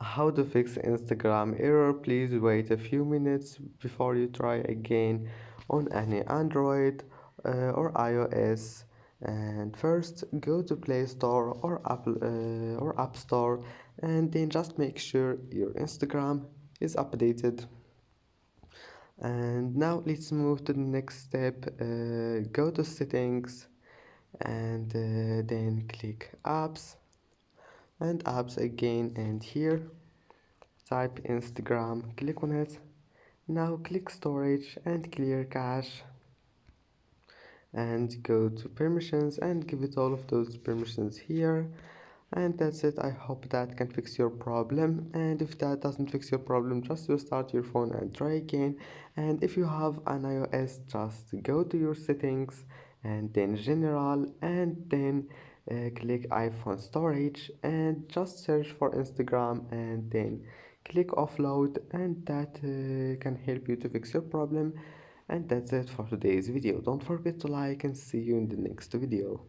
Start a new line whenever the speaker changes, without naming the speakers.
How to fix Instagram error. Please wait a few minutes before you try again on any Android or iOS. And first go to Play Store or Apple or App Store, and then just make sure your Instagram is updated. And now let's move to the next step. Go to settings, and then click apps, and apps again, and here type Instagram, click on it. Now click storage and clear cache, and go to permissions and give it all of those permissions here. And that's it. I hope that can fix your problem, and if that doesn't fix your problem, just restart your phone and try again. And if you have an iOS, just go to your settings and then general, and then click iPhone storage and just search for Instagram, and then click offload, and that can help you to fix your problem. And that's it for today's video. Don't forget to like, and see you in the next video.